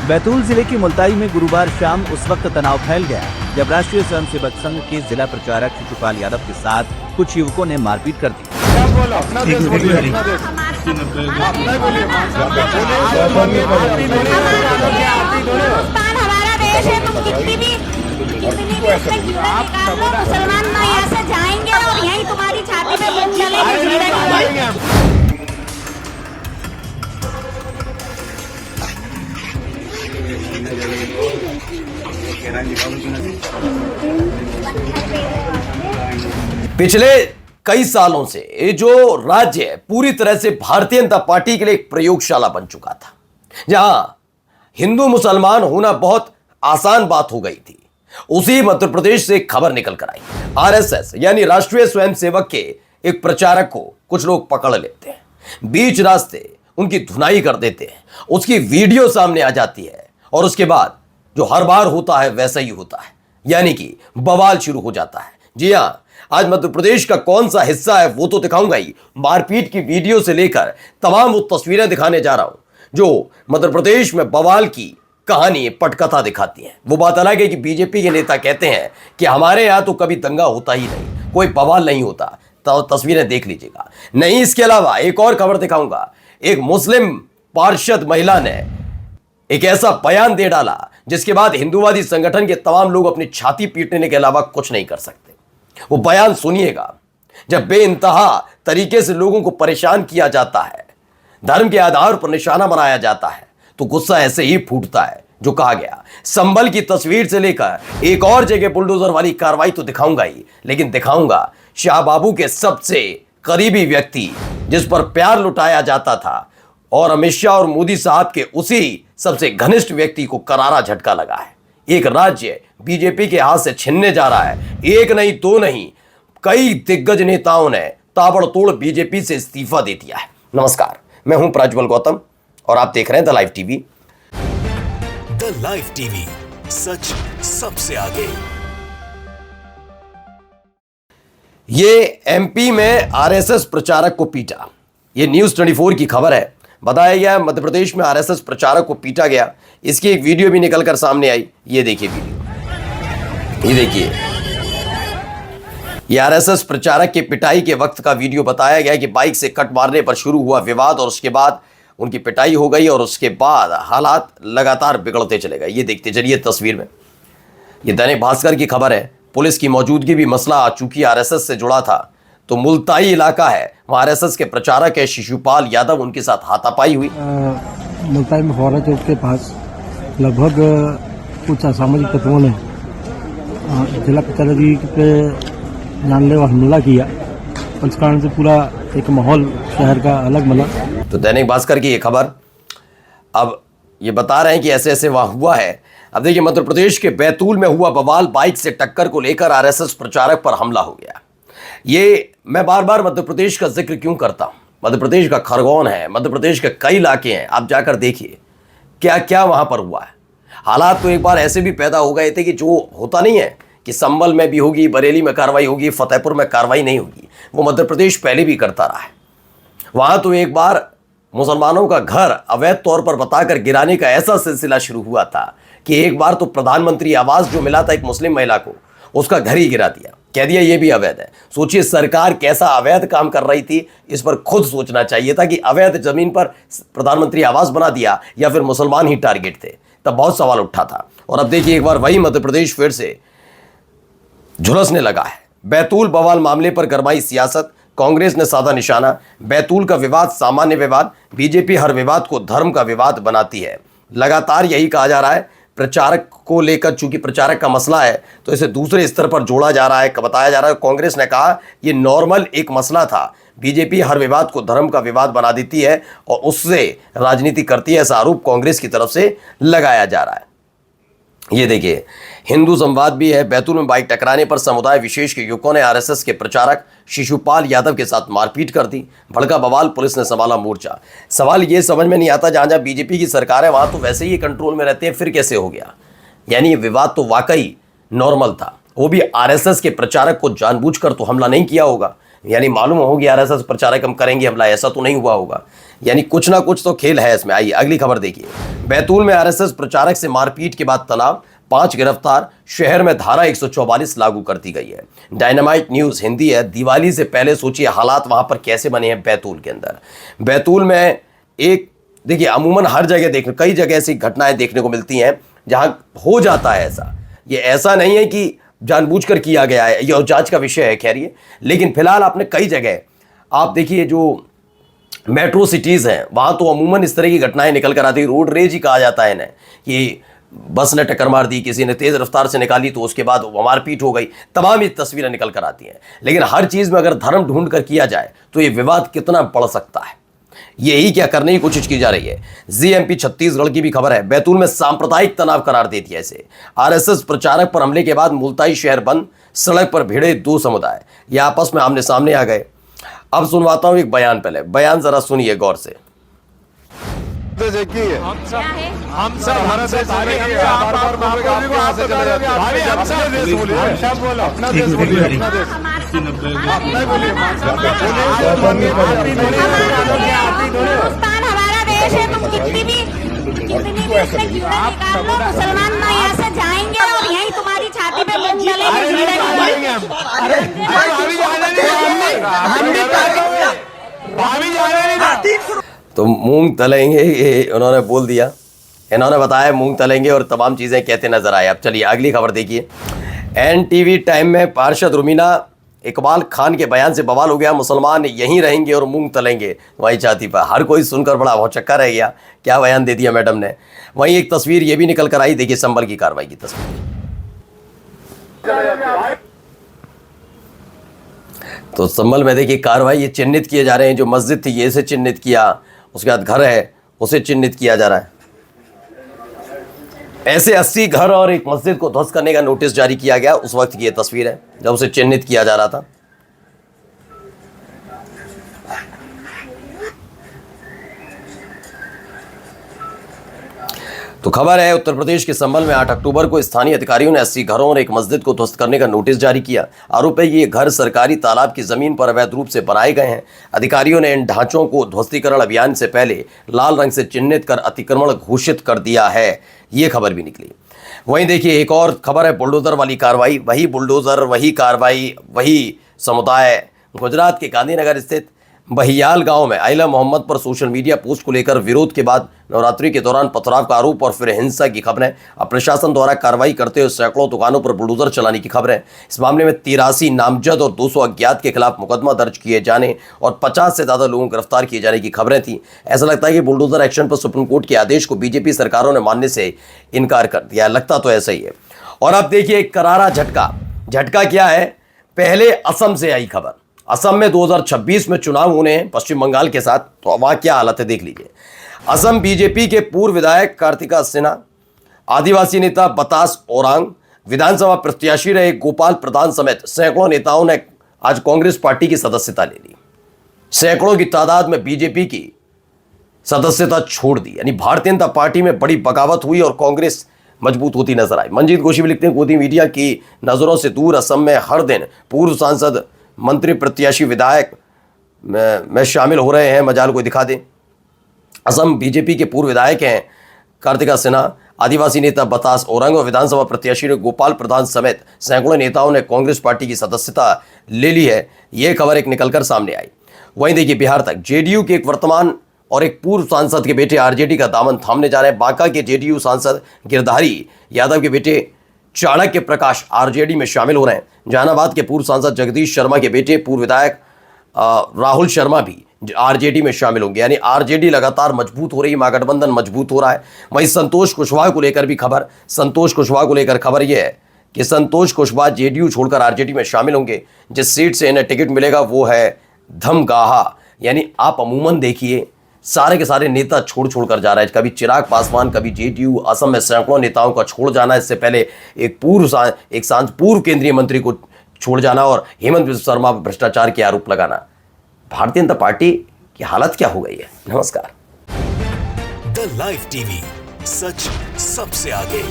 बैतूल जिले की मुल्ताई में गुरुवार शाम उस वक्त तनाव फैल गया जब राष्ट्रीय स्वयंसेवक संघ के जिला प्रचारक शिशुपाल यादव के साथ कुछ युवकों ने मारपीट कर दी। हमारा देश है, तुम कितनी भी मुसलमान ना यहाँ से जाएंगे और यही तुम्हारी छाती पे बम चलेगी। पिछले कई सालों से ये जो राज्य है पूरी तरह से भारतीय जनता पार्टी के लिए एक प्रयोगशाला बन चुका था, जहां हिंदू मुसलमान होना बहुत आसान बात हो गई थी। उसी मध्य प्रदेश से एक खबर निकल कर आई। आरएसएस यानी राष्ट्रीय स्वयंसेवक के एक प्रचारक को कुछ लोग पकड़ लेते हैं, बीच रास्ते उनकी धुनाई कर देते हैं, उसकी वीडियो सामने आ जाती है और उसके बाद जो हर बार होता है वैसा ही होता है, यानी कि बवाल शुरू हो जाता है। जी हां, आज मध्य प्रदेश का कौन सा हिस्सा है वो तो दिखाऊंगा ही। मारपीट की वीडियो से लेकर तमाम वो तस्वीरें दिखाने जा रहा हूं जो मध्य प्रदेश में बवाल की कहानी पटकथा दिखाती हैं। वो बात अलग है कि बीजेपी के नेता कहते हैं कि हमारे यहां तो कभी दंगा होता ही नहीं, कोई बवाल नहीं होता, तो तस्वीरें देख लीजिएगा। नहीं, इसके अलावा एक और खबर दिखाऊंगा। एक मुस्लिम पार्षद महिला ने एक ऐसा बयान दे डाला जिसके बाद हिंदूवादी संगठन के तमाम लोग अपनी छाती पीटने के अलावा कुछ नहीं कर सकते। वो बयान सुनिएगा। जब बेइंतहा तरीके से लोगों को परेशान किया जाता है, धर्म के आधार पर निशाना बनाया जाता है, तो गुस्सा ऐसे ही फूटता है। जो कहा गया, संभल की तस्वीर से लेकर एक और जगह बुलडोजर वाली कार्रवाई तो दिखाऊंगा ही, लेकिन दिखाऊंगा शाह बाबू के सबसे करीबी व्यक्ति जिस पर प्यार लुटाया जाता था और अमित शाह और मोदी साहब के उसी सबसे घनिष्ठ व्यक्ति को करारा झटका लगा है। एक राज्य बीजेपी के हाथ से छिनने जा रहा है। एक नहीं, दो नहीं, कई दिग्गज नेताओं ने ताबड़तोड़ बीजेपी से इस्तीफा दे दिया है। नमस्कार, मैं हूं प्रज्वल गौतम और आप देख रहे हैं the live TV. The live TV, सच सबसे आगे। ये एमपी में आरएसएस प्रचारक को पीटा, ये न्यूज 24 की खबर है। बताया गया मध्य प्रदेश में आरएसएस प्रचारक को पीटा गया। इसकी एक वीडियो भी निकलकर सामने आई। ये देखिए वीडियो, ये देखिए, ये आरएसएस प्रचारक के पिटाई के वक्त का वीडियो बताया गया कि बाइक से कट मारने पर शुरू हुआ विवाद और उसके बाद उनकी पिटाई हो गई और उसके बाद हालात लगातार बिगड़ते चले गए। ये देखते चलिए तस्वीर में। ये दैनिक भास्कर की खबर है। पुलिस की मौजूदगी भी मसला, चूंकि आरएसएस से जुड़ा था तो मुल्ताई इलाका है, वहाँ आरएसएस के प्रचारक है शिशुपाल यादव, उनके साथ हाथापाई हुई। मुल्ताई में फौरा चौक के पास लगभग कुछ असामाजिक तत्वों ने जिला प्रचारक पे जानलेवा हमला किया, उस कारण से पूरा एक माहौल शहर का अलग बना। तो दैनिक भास्कर की ये खबर। अब ये बता रहे हैं कि ऐसे ऐसे वहाँ हुआ है। अब देखिए, मध्य प्रदेश के बैतूल में हुआ बवाल, बाइक से टक्कर को लेकर आरएसएस प्रचारक पर हमला हो गया। ये मैं बार बार मध्य प्रदेश का जिक्र क्यों करता हूं? मध्य प्रदेश का खरगोन है, मध्य प्रदेश के कई इलाके हैं, आप जाकर देखिए क्या क्या वहां पर हुआ है। हालात तो एक बार ऐसे भी पैदा हो गए थे कि जो होता नहीं है कि संभल में भी होगी, बरेली में कार्रवाई होगी, फतेहपुर में कार्रवाई नहीं होगी, वो मध्य प्रदेश पहले भी करता रहा है। वहां तो एक बार मुसलमानों का घर अवैध तौर पर बताकर गिराने का ऐसा सिलसिला शुरू हुआ था कि एक बार तो प्रधानमंत्री आवास जो मिला था एक मुस्लिम महिला को, उसका घर ही गिरा दिया, कह दिया ये भी अवैध है। सोचिए सरकार कैसा अवैध काम कर रही थी, इस पर खुद सोचना चाहिए था कि अवैध जमीन पर प्रधानमंत्री आवास बना दिया या फिर मुसलमान ही टारगेट थे, तब बहुत सवाल उठा था। और अब देखिए एक बार वही मध्य प्रदेश फिर से झुलसने लगा है। बैतूल बवाल मामले पर गरमाई सियासत, कांग्रेस ने साधा निशाना। बैतूल का विवाद सामान्य विवाद, बीजेपी हर विवाद को धर्म का विवाद बनाती है। लगातार यही कहा जा रहा है। प्रचारक को लेकर चूंकि प्रचारक का मसला है तो इसे दूसरे स्तर पर जोड़ा जा रहा है, बताया जा रहा है। कांग्रेस ने कहा ये नॉर्मल एक मसला था, बीजेपी हर विवाद को धर्म का विवाद बना देती है और उससे राजनीति करती है, ऐसा आरोप कांग्रेस की तरफ से लगाया जा रहा है। ये देखिए, हिंदू संवाद भी है। बैतूल में बाइक टकराने पर समुदाय विशेष के युवकों ने आरएसएस के प्रचारक शिशुपाल यादव के साथ मारपीट कर दी। भड़का बवाल, पुलिस ने संभाला मोर्चा। सवाल ये समझ में नहीं आता, जहां जहां बीजेपी की सरकार है वहां तो वैसे ही कंट्रोल में रहते हैं, फिर कैसे हो गया? यानी ये विवाद तो वाकई नॉर्मल था, वो भी आरएसएस के प्रचारक को जानबूझकर तो हमला नहीं किया होगा। यानी मालूम होगी आरएसएस प्रचारक हम करेंगे हमला, ऐसा तो नहीं हुआ होगा। यानी कुछ ना कुछ तो खेल है इसमें। आइए अगली खबर देखिए। बैतूल में आरएसएस प्रचारक से मारपीट के बाद तनाव, 5 गिरफ्तार, शहर में धारा 144 लागू कर दी गई है। डायनामाइट न्यूज हिंदी है। दिवाली से पहले सोचिए हालात वहां पर कैसे बने हैं बैतूल के अंदर। बैतूल में एक देखिए, अमूमन हर जगह देखने, कई जगह ऐसी घटनाएं देखने को मिलती हैं जहां हो जाता है ऐसा। ये ऐसा नहीं है कि जानबूझकर किया गया है, यह जांच का विषय है खैर ये, लेकिन फिलहाल आपने कई जगह आप देखिए जो मेट्रो सिटीज़ हैं वहाँ तो अमूमन इस तरह की घटनाएं निकल कर आती है। रोड रेज ही कहा जाता है इन्हें, कि बस ने टक्कर मार दी, किसी ने तेज़ रफ्तार से निकाली तो उसके बाद मारपीट हो गई, तमाम ये तस्वीरें निकल कर आती हैं। लेकिन हर चीज़ में अगर धर्म ढूंढ कर किया जाए तो ये विवाद कितना बढ़ सकता है, यही क्या करने की कोशिश की जा रही है। जीएमपी छत्तीसगढ़ की भी खबर है। बैतूल में सांप्रदायिक तनाव करार दे दिया इसे। आरएसएस प्रचारक पर हमले के बाद मुल्ताई शहर बंद, सड़क पर भिड़े 2 समुदाय, ये आपस में आमने सामने आ गए। अब सुनवाता हूं एक बयान, पहले बयान जरा सुनिए गौर से। हम सब भारत देश हिंदुस्तान हमारा देश है। तुम कितनी भी देश में निकाल लो, मुसलमान ना यहाँ से जाएंगे और यही तुम्हारी छाती पे मूंग डलेगी। तो मूंग तलेंगे, ये उन्होंने बोल दिया, इन्होंने बताया मूंग तलेंगे और तमाम चीज़ें कहते नजर आए। अब चलिए अगली खबर देखिए। एनटीवी टाइम में पार्षद रुमीना इकबाल खान के बयान से बवाल हो गया। मुसलमान यहीं रहेंगे और मूंग तलेंगे वही छाती पर। हर कोई सुनकर बड़ा भौचक्का रह गया, क्या बयान दे दिया मैडम ने। वहीं एक तस्वीर ये भी निकल कर आई, देखिए संभल की कार्रवाई की तस्वीर। तो संभल में देखिए कार्रवाई, ये चिन्हित किए जा रहे हैं। जो मस्जिद थी ये से चिन्हित किया, उसके बाद घर है उसे चिन्हित किया जा रहा है। ऐसे 80 घर और एक मस्जिद को ध्वस्त करने का नोटिस जारी किया गया। उस वक्त की ये तस्वीर है जब उसे चिन्हित किया जा रहा था। तो खबर है उत्तर प्रदेश के संभल में 8 अक्टूबर को स्थानीय अधिकारियों ने 80 घरों और एक मस्जिद को ध्वस्त करने का नोटिस जारी किया। आरोप है ये घर सरकारी तालाब की जमीन पर अवैध रूप से बनाए गए हैं। अधिकारियों ने इन ढांचों को ध्वस्तीकरण अभियान से पहले लाल रंग से चिन्हित कर अतिक्रमण घोषित कर दिया है। ये खबर भी निकली। वहीं देखिए एक और खबर है बुलडोजर वाली कार्रवाई। वही बुलडोजर, वही कार्रवाई, वही समुदाय। गुजरात के गांधीनगर स्थित बहियाल गांव में आइला मोहम्मद पर सोशल मीडिया पोस्ट को लेकर विरोध के बाद नवरात्रि के दौरान पथराव का आरोप और फिर हिंसा की खबरें। अब प्रशासन द्वारा कार्रवाई करते हुए सैकड़ों दुकानों पर बुलडोजर चलाने की खबरें। इस मामले में 83 नामजद और 200 अज्ञात के खिलाफ मुकदमा दर्ज किए जाने और 50 से ज्यादा लोगों को गिरफ्तार किए जाने की खबरें थी। ऐसा लगता है कि बुलडोजर एक्शन पर सुप्रीम कोर्ट के आदेश को बीजेपी सरकारों ने मानने से इनकार कर दिया। लगता तो ऐसा ही है। और अब देखिए एक करारा झटका क्या है। पहले असम से आई खबर। असम में 2026 में चुनाव होने हैं पश्चिम बंगाल के साथ, तो वहां क्या हालत है देख लीजिए। असम बीजेपी के पूर्व विधायक कार्तिका सिन्हा, आदिवासी नेता बतास ओरांग, विधानसभा प्रत्याशी रहे गोपाल प्रधान समेत सैकड़ों नेताओं ने आज कांग्रेस पार्टी की सदस्यता ले ली। सैकड़ों की तादाद में बीजेपी की सदस्यता छोड़ दी। यानी भारतीय जनता पार्टी में बड़ी बगावत हुई और कांग्रेस मजबूत होती नजर आई। मंजीत गोशी भी लिखते हैं गोदी मीडिया की नजरों से दूर असम में हर दिन पूर्व सांसद, मंत्री, प्रत्याशी, विधायक में शामिल हो रहे हैं। मजाल को दिखा दें। असम बीजेपी के पूर्व विधायक हैं कार्तिका सिन्हा, आदिवासी नेता बतास ओरंग और विधानसभा प्रत्याशी गोपाल प्रधान समेत सैकड़ों नेताओं ने कांग्रेस पार्टी की सदस्यता ले ली है। यह खबर एक निकलकर सामने आई। वहीं देखिए बिहार तक जेडीयू के एक वर्तमान और एक पूर्व सांसद के बेटे आरजेडी का दामन थामने जा रहे हैं। बांका के जेडीयू सांसद गिरधारी यादव के बेटे चाणक्य प्रकाश आरजेडी में शामिल हो रहे हैं। जहानाबाद के पूर्व सांसद जगदीश शर्मा के बेटे पूर्व विधायक राहुल शर्मा भी आरजेडी में शामिल होंगे। यानी आरजेडी लगातार मजबूत हो रही है, महागठबंधन मजबूत हो रहा है। वहीं संतोष कुशवाहा को लेकर भी खबर, संतोष कुशवाहा को लेकर खबर यह है कि संतोष कुशवाहा जेडीयू छोड़कर आरजेडी में शामिल होंगे। जिस सीट से इन्हें टिकट मिलेगा वो है धमगाहा। यानी आप अमूमन देखिए सारे के सारे नेता छोड़ कर जा रहे हैं। कभी चिराग पासवान, कभी जेडीयू। असम में सैकड़ों नेताओं का छोड़ जाना, इससे पहले एक पूर्व केंद्रीय मंत्री को छोड़ जाना और हेमंत बिस्वा शर्मा पर भ्रष्टाचार के आरोप लगाना। भारतीय जनता पार्टी की हालत क्या हो गई है। नमस्कार। द लाइव टीवी, सच सबसे आगे।